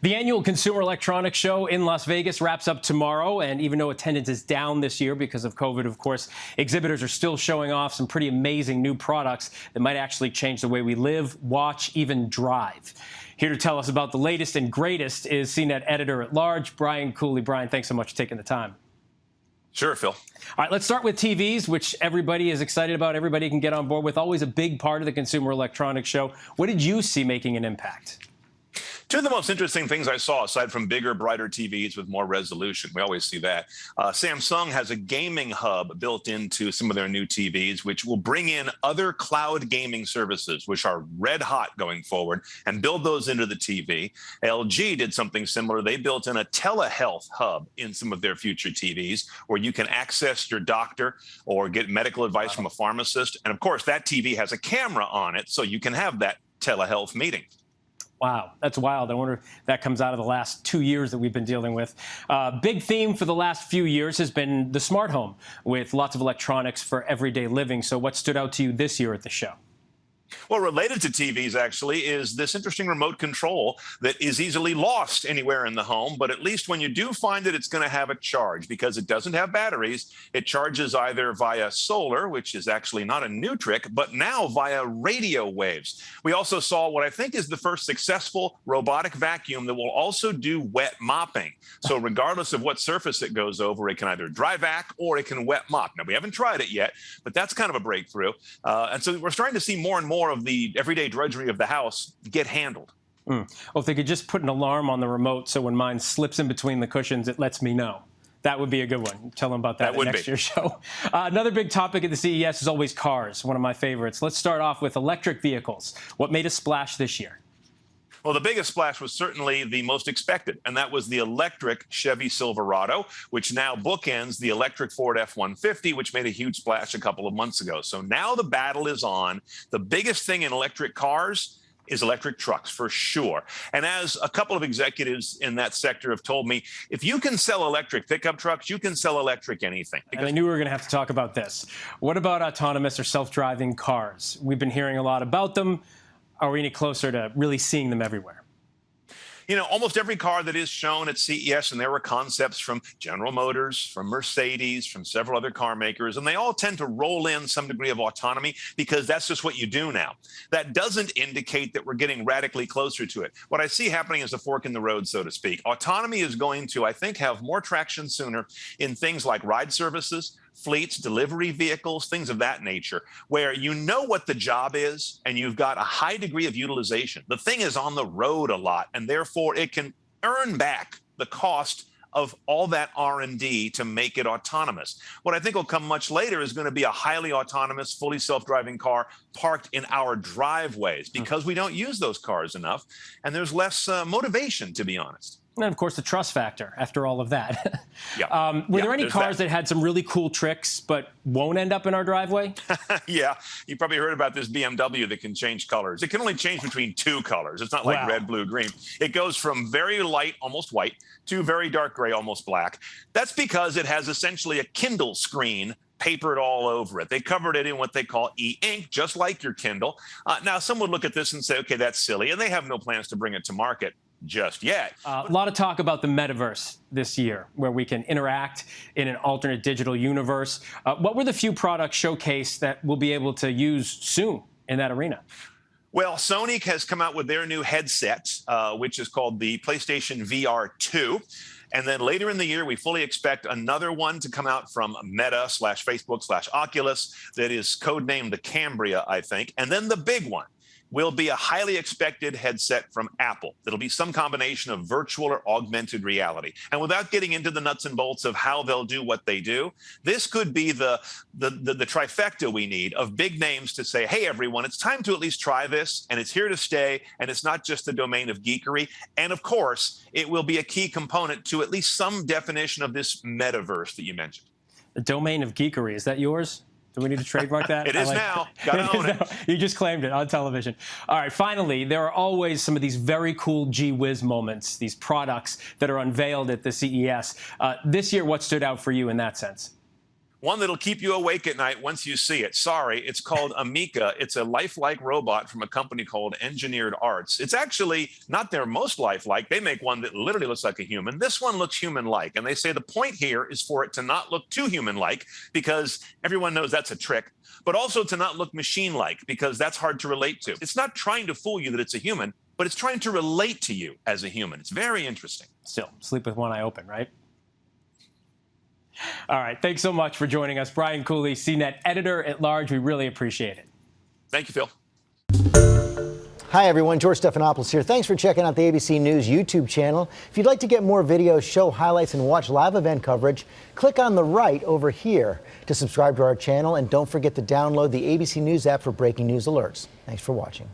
The annual Consumer Electronics Show in Las Vegas wraps up tomorrow, and even though attendance is down this year because of COVID, of course, exhibitors are still showing off some pretty amazing new products that might actually change the way we live, watch, even drive. Here to tell us about the latest and greatest is CNET Editor at Large, Brian Cooley. Brian, thanks so much for taking the time. Sure, Phil. All right, let's start with TVs, which everybody is excited about. Everybody can get on board with. Always a big part of the Consumer Electronics Show. What did you see making an impact? Two of the most interesting things I saw, aside from bigger, brighter TVs with more resolution, we always see that. Samsung has a gaming hub built into some of their new TVs, which will bring in other cloud gaming services, which are red hot going forward, and build those into the TV. LG did something similar. They built in a telehealth hub in some of their future TVs, where you can access your doctor or get medical advice from a pharmacist. And of course, that TV has a camera on it, so you can have that telehealth meeting. Wow, that's wild. I wonder if that comes out of the last 2 years that we've been dealing with. Big theme for the last few years has been the smart home, with lots of electronics for everyday living. So what stood out to you this year at the show? Well, related to TVs, actually, is this interesting remote control that is easily lost anywhere in the home. But at least when you do find it, it's going to have a charge because it doesn't have batteries. It charges either via solar, which is actually not a new trick, but now via radio waves. We also saw what I think is the first successful robotic vacuum that will also do wet mopping. So regardless of what surface it goes over, it can either dry vac or it can wet mop. Now, we haven't tried it yet, but that's kind of a breakthrough. And so we're starting to see more and more of the everyday drudgery of the house get handled. Well, if they could just put an alarm on the remote so when mine slips in between the cushions, it lets me know. That would be a good one. Tell them about that at next year's show. Another big topic at the CES is always cars, one of my favorites. Let's start off with electric vehicles. What made a splash this year? Well, the biggest splash was certainly the most expected, and that was the electric Chevy Silverado, which now bookends the electric Ford F-150, which made a huge splash a couple of months ago. So now the battle is on. The biggest thing in electric cars is electric trucks, for sure. And as a couple of executives in that sector have told me, if you can sell electric pickup trucks, you can sell electric anything. And I knew we were going to have to talk about this. What about autonomous or self-driving cars? We've been hearing a lot about them. Are we any closer to really seeing them everywhere? You know, almost every car that is shown at CES, and there were concepts from General Motors, from Mercedes, from several other car makers, and they all tend to roll in some degree of autonomy because that's just what you do now. That doesn't indicate that we're getting radically closer to it. What I see happening is a fork in the road, so to speak. Autonomy is going to, I think, have more traction sooner in things like ride services, fleets, delivery vehicles, things of that nature, where you know what the job is and you've got a high degree of utilization. The thing is on the road a lot, and therefore it can earn back the cost of all that R&D to make it autonomous. What I think will come much later is going to be a highly autonomous, fully self-driving car parked in our driveways because we don't use those cars enough, and there's less motivation, to be honest. And of course, the trust factor after all of that. Were there any cars that had some really cool tricks but won't end up in our driveway? Yeah, you probably heard about this BMW that can change colors. It can only change between two colors. It's not like red, blue, green. It goes from very light, almost white, to very dark gray, almost black. That's because it has essentially a Kindle screen papered all over it. They covered it in what they call e-ink, just like your Kindle. Now, some would look at this and say, okay, that's silly, and they have no plans to bring it to market just yet. A lot of talk about the Metaverse this year, where we can interact in an alternate digital universe. What were the few products showcased that we'll be able to use soon in that arena? Well, Sony has come out with their new headset, which is called the PlayStation VR 2. And then later in the year, we fully expect another one to come out from Meta/Facebook/Oculus that is codenamed the Cambria, I think. And then the big one will be a highly expected headset from Apple. It'll be some combination of virtual or augmented reality. And without getting into the nuts and bolts of how they'll do what they do, this could be the trifecta we need of big names to say, hey, everyone, it's time to at least try this, and it's here to stay, and it's not just the domain of geekery. And of course, it will be a key component to at least some definition of this metaverse that you mentioned. The domain of geekery, is that yours? Do we need to trademark that? It is now. Gotta own it. You just claimed it on television. All right, finally, there are always some of these very cool gee whiz moments, these products that are unveiled at the CES. This year, what stood out for you in that sense? One that'll keep you awake at night once you see it. Sorry, it's called Amica. It's a lifelike robot from a company called Engineered Arts. It's actually not their most lifelike. They make one that literally looks like a human. This one looks human-like. And they say the point here is for it to not look too human-like, because everyone knows that's a trick, but also to not look machine-like, because that's hard to relate to. It's not trying to fool you that it's a human, but it's trying to relate to you as a human. It's very interesting. Still, sleep with one eye open, right? All right. Thanks so much for joining us. Brian Cooley, CNET Editor at Large. We really appreciate it. Thank you, Phil. Hi, everyone. George Stephanopoulos here. Thanks for checking out the ABC News YouTube channel. If you'd like to get more videos, show highlights, and watch live event coverage, click on the right over here to subscribe to our channel. And don't forget to download the ABC News app for breaking news alerts. Thanks for watching.